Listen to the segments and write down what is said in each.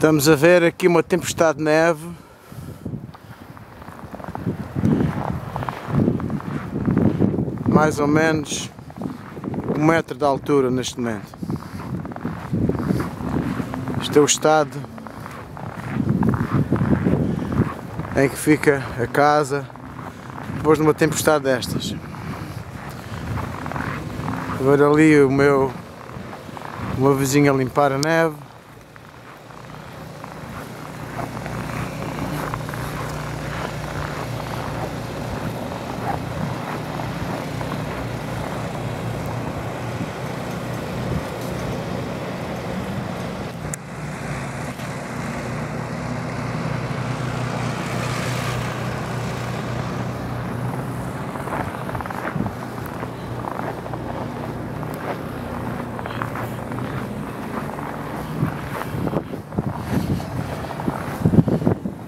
Estamos a ver aqui uma tempestade de neve. Mais ou menos 1 metro de altura neste momento. Este é o estado em que fica a casa depois de uma tempestade destas. Vou ver ali o meu vizinho a limpar a neve.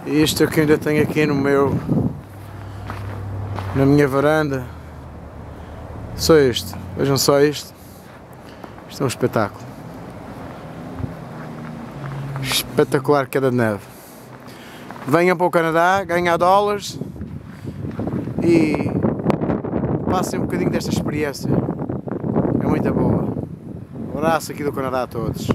E isto é o que ainda tenho aqui na minha varanda. Só isto, vejam só isto. Isto é um espetáculo. Espetacular queda de neve. Venham para o Canadá, ganhar dólares e passem um bocadinho desta experiência. É muito boa. Um abraço aqui do Canadá a todos.